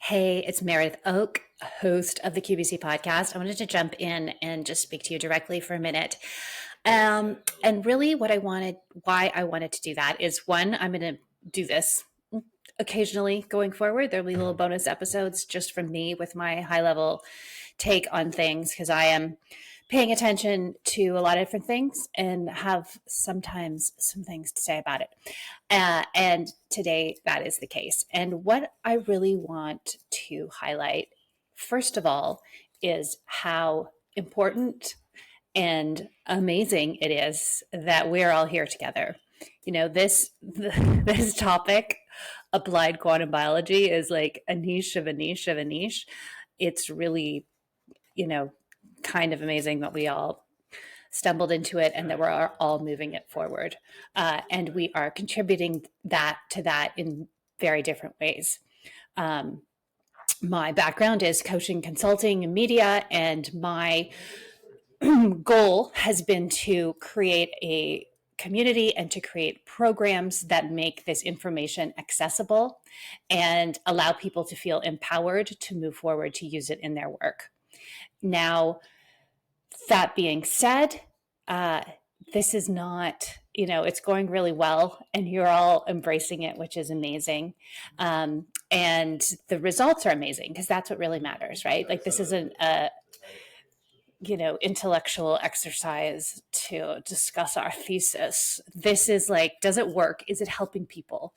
Hey, it's Meredith Oke, host of the QBC podcast. I wanted to jump in and just speak to you directly for a minute. And really, why I wanted to do that is one, I'm going to do this occasionally going forward. There'll be little bonus episodes just from me with my high level take on things because I am paying attention to a lot of different things and have sometimes some things to say about it. And today that is the case. And what I really want to highlight, first of all, is how important and amazing it is that we're all here together. This topic, applied quantum biology, is like a niche of a niche of a niche. It's really, you know, kind of amazing that we all stumbled into it and that we're all moving it forward. And we are contributing to that in very different ways. My background is coaching, consulting, and media, and my goal has been to create a community and to create programs that make this information accessible and allow people to feel empowered to move forward to use it in their work. Now, that being said, this is not, it's going really well and you're all embracing it, which is amazing. And the results are amazing because that's what really matters, right? Like this isn't a, intellectual exercise to discuss our thesis. This is like, does it work? Is it helping people?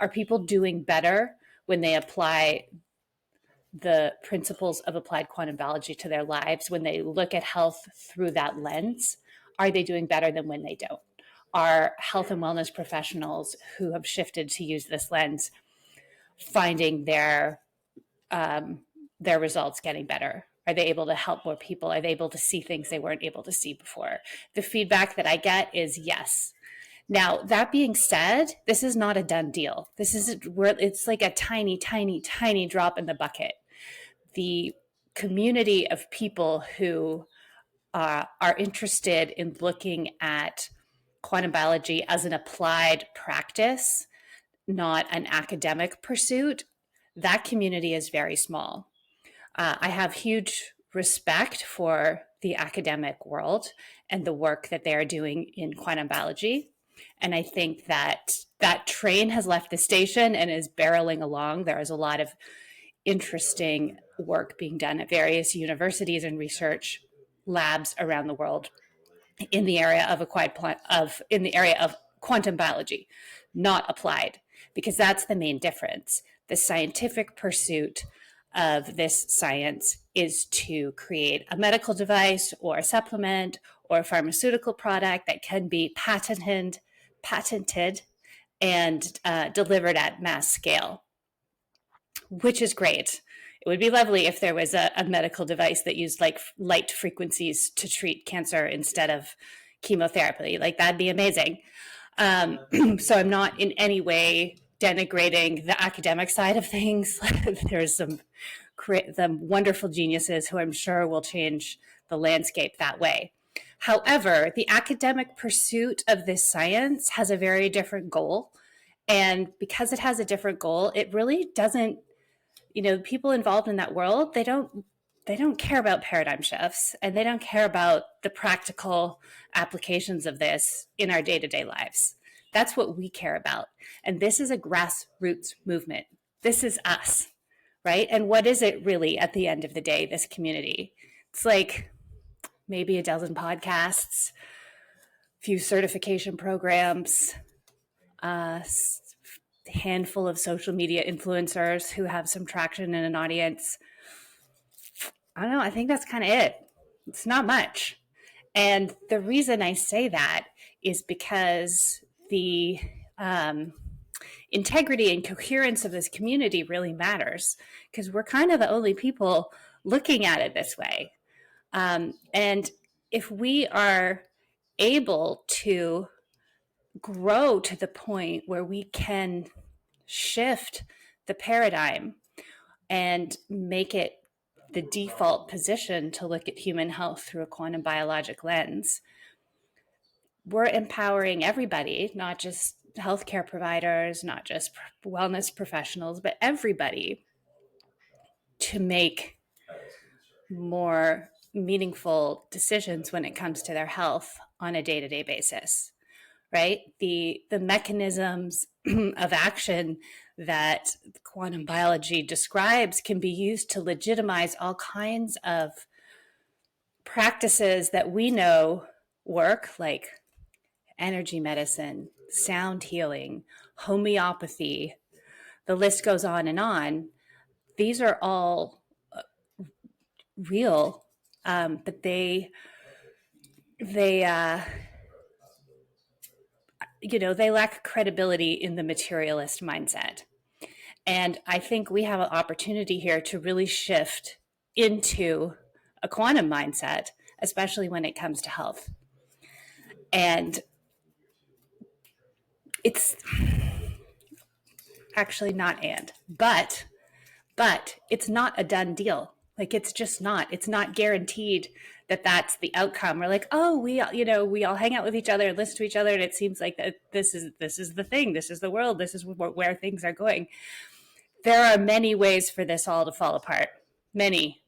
Are people doing better when they apply the principles of applied quantum biology to their lives? When they look at health through that lens, are they doing better than when they don't? Are health and wellness professionals who have shifted to use this lens finding their results getting better? Are they able to help more people? Are they able to see things they weren't able to see before? The feedback that I get is yes. Now, that being said, this is not a done deal. It's like a tiny, tiny, tiny drop in the bucket. The community of people who are interested in looking at quantum biology as an applied practice, not an academic pursuit, that community is very small. I have huge respect for the academic world and the work that they are doing in quantum biology. And I think that that train has left the station and is barreling along. There is a lot of interesting work being done at various universities and research labs around the world in the area of quantum biology, not applied, because that's the main difference. The scientific pursuit of this science is to create a medical device or a supplement or a pharmaceutical product that can be patented and delivered at mass scale, which is great. It would be lovely if there was a medical device that used like light frequencies to treat cancer instead of chemotherapy. Like that'd be amazing. So I'm not in any way denigrating the academic side of things. There's some wonderful geniuses who I'm sure will change the landscape that way. However, the academic pursuit of this science has a very different goal. And because it has a different goal, it really doesn't, people involved in that world, they don't care about paradigm shifts and they don't care about the practical applications of this in our day-to-day lives. That's what we care about. And this is a grassroots movement. This is us, right? And what is it really at the end of the day, this community? It's like maybe a dozen podcasts, few certification programs, a handful of social media influencers who have some traction in an audience. I don't know. I think that's kind of it. It's not much. And the reason I say that is because the integrity and coherence of this community really matters, because we're kind of the only people looking at it this way. And if we are able to grow to the point where we can shift the paradigm and make it the default position to look at human health through a quantum biologic lens, we're empowering everybody, not just healthcare providers, not just wellness professionals, but everybody to make more meaningful decisions when it comes to their health on a day-to-day basis, right? The mechanisms of action that quantum biology describes can be used to legitimize all kinds of practices that we know work, like energy medicine, sound healing, homeopathy. The list goes on and on. These are all real, but they lack credibility in the materialist mindset. And I think we have an opportunity here to really shift into a quantum mindset, especially when it comes to health. And it's actually not but it's not a done deal. Like, it's just not. It's not guaranteed that that's the outcome. We're like, oh, we all hang out with each other and listen to each other, and it seems like that this is the thing. This is the world. This is where things are going. There are many ways for this all to fall apart. Many.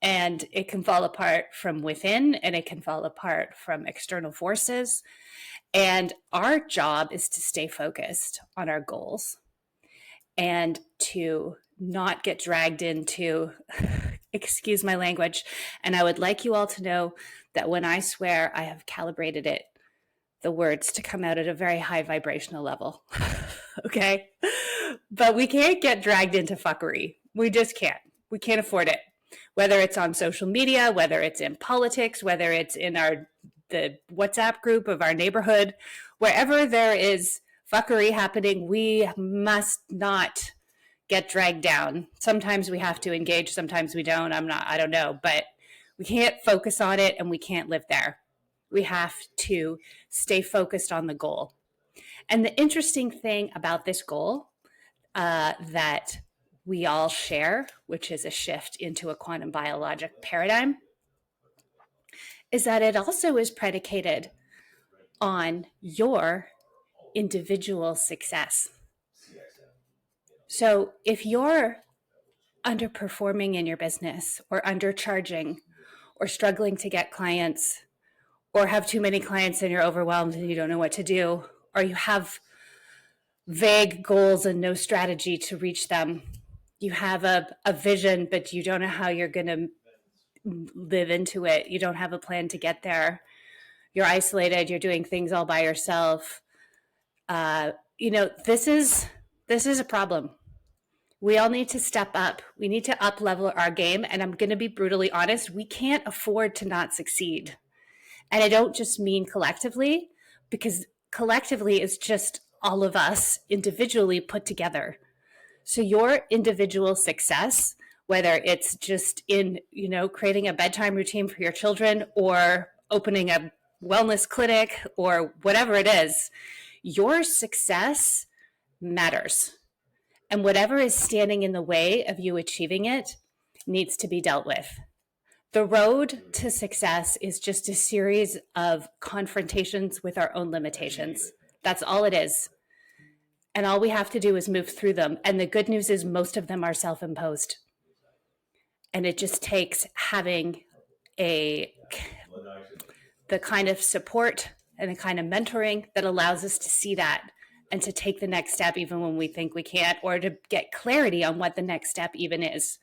And it can fall apart from within, and it can fall apart from external forces. And our job is to stay focused on our goals and to not get dragged into, excuse my language. And I would like you all to know that when I swear, I have calibrated the words to come out at a very high vibrational level. Okay? But we can't get dragged into fuckery. We just can't. We can't afford it. Whether it's on social media, whether it's in politics, whether it's in the WhatsApp group of our neighborhood, wherever there is fuckery happening, we must not get dragged down. Sometimes we have to engage, sometimes we don't. I don't know, but we can't focus on it and we can't live there. We have to stay focused on the goal. And the interesting thing about this goal that we all share, which is a shift into a quantum biologic paradigm, is that it also is predicated on your individual success. So if you're underperforming in your business or undercharging or struggling to get clients or have too many clients and you're overwhelmed and you don't know what to do, or you have vague goals and no strategy to reach them, you have a vision, but you don't know how you're going to live into it. You don't have a plan to get there. You're isolated. You're doing things all by yourself. This is a problem. We all need to step up. We need to up level our game. And I'm going to be brutally honest. We can't afford to not succeed. And I don't just mean collectively, because collectively is just all of us individually put together. So your individual success, whether it's just in, creating a bedtime routine for your children or opening a wellness clinic or whatever it is, your success matters. And whatever is standing in the way of you achieving it needs to be dealt with. The road to success is just a series of confrontations with our own limitations. That's all it is. And all we have to do is move through them. And the good news is most of them are self-imposed. And it just takes having the kind of support and the kind of mentoring that allows us to see that and to take the next step even when we think we can't, or to get clarity on what the next step even is.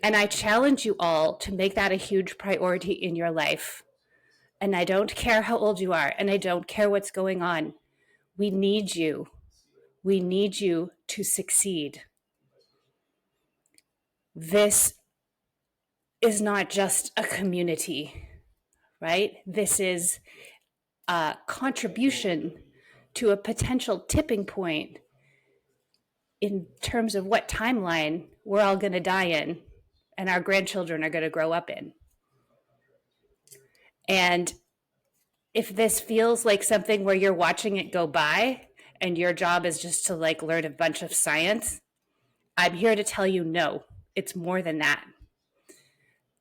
And I challenge you all to make that a huge priority in your life. And I don't care how old you are, and I don't care what's going on. We need you. We need you to succeed. This is not just a community, right? This is a contribution to a potential tipping point in terms of what timeline we're all going to die in and our grandchildren are going to grow up in. And if this feels like something where you're watching it go by and your job is just to learn a bunch of science, I'm here to tell you, no, it's more than that.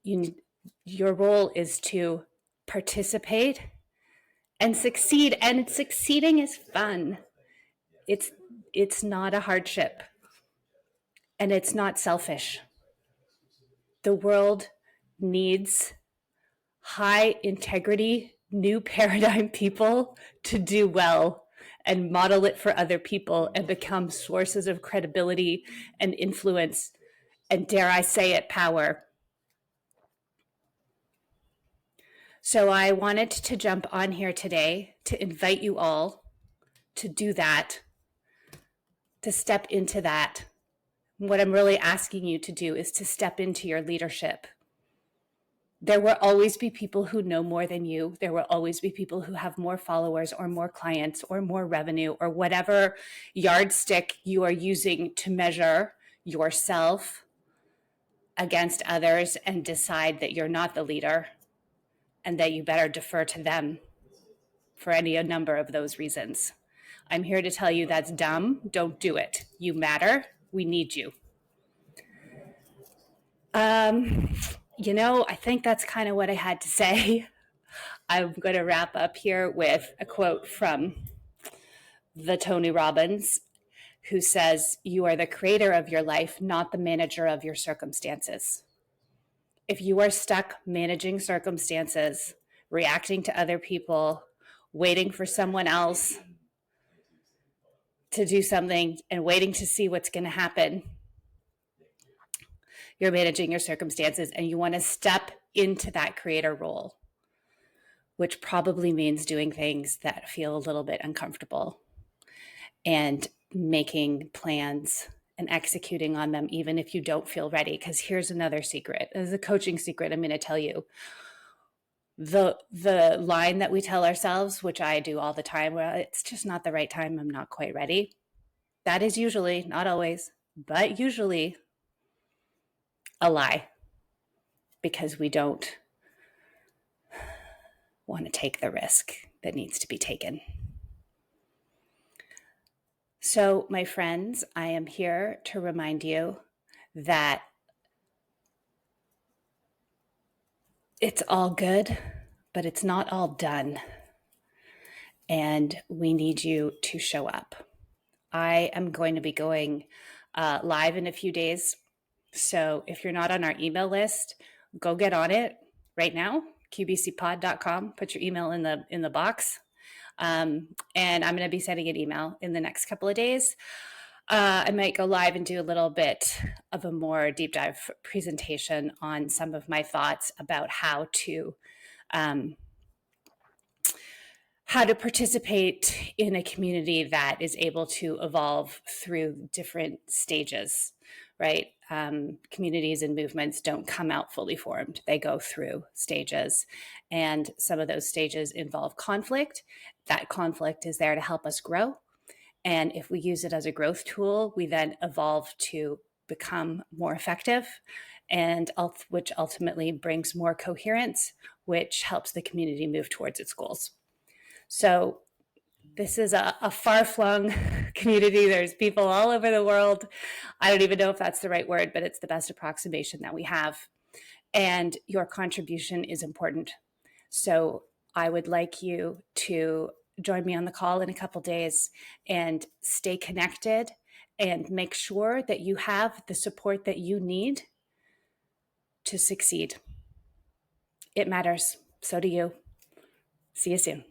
Your role is to participate and succeed, and succeeding is fun. It's not a hardship, and it's not selfish. The world needs high integrity, new paradigm people to do well and model it for other people and become sources of credibility and influence and, dare I say it, power. So I wanted to jump on here today to invite you all to do that, to step into that. What I'm really asking you to do is to step into your leadership. There will always be people who know more than you. There will always be people who have more followers or more clients or more revenue or whatever yardstick you are using to measure yourself against others and decide that you're not the leader and that you better defer to them for any number of those reasons. I'm here to tell you that's dumb. Don't do it. You matter. We need you. I think that's kind of what I had to say. I'm going to wrap up here with a quote from the Tony Robbins, who says, "You are the creator of your life, not the manager of your circumstances." If you are stuck managing circumstances, reacting to other people, waiting for someone else to do something and waiting to see what's going to happen, you're managing your circumstances, and you want to step into that creator role, which probably means doing things that feel a little bit uncomfortable and making plans and executing on them, even if you don't feel ready. Because here's another secret. This is a coaching secret I'm going to tell you. The line that we tell ourselves, which I do all the time, well, it's just not the right time. I'm not quite ready. That is usually, not always, but usually a lie, because we don't want to take the risk that needs to be taken. So, my friends, I am here to remind you that it's all good, but it's not all done. And we need you to show up. I am going to be going live in a few days. So if you're not on our email list, go get on it right now, qbcpod.com. Put your email in the box. And I'm going to be sending an email in the next couple of days. I might go live and do a little bit of a more deep dive presentation on some of my thoughts about how to participate in a community that is able to evolve through different stages, right? Communities and movements don't come out fully formed. They go through stages, and some of those stages involve conflict. That conflict is there to help us grow. And if we use it as a growth tool, we then evolve to become more effective, and which ultimately brings more coherence, which helps the community move towards its goals. So this is a far-flung community. There's people all over the world. I don't even know if that's the right word, but it's the best approximation that we have. And your contribution is important. So I would like you to join me on the call in a couple days and stay connected and make sure that you have the support that you need to succeed. It matters. So do you. See you soon.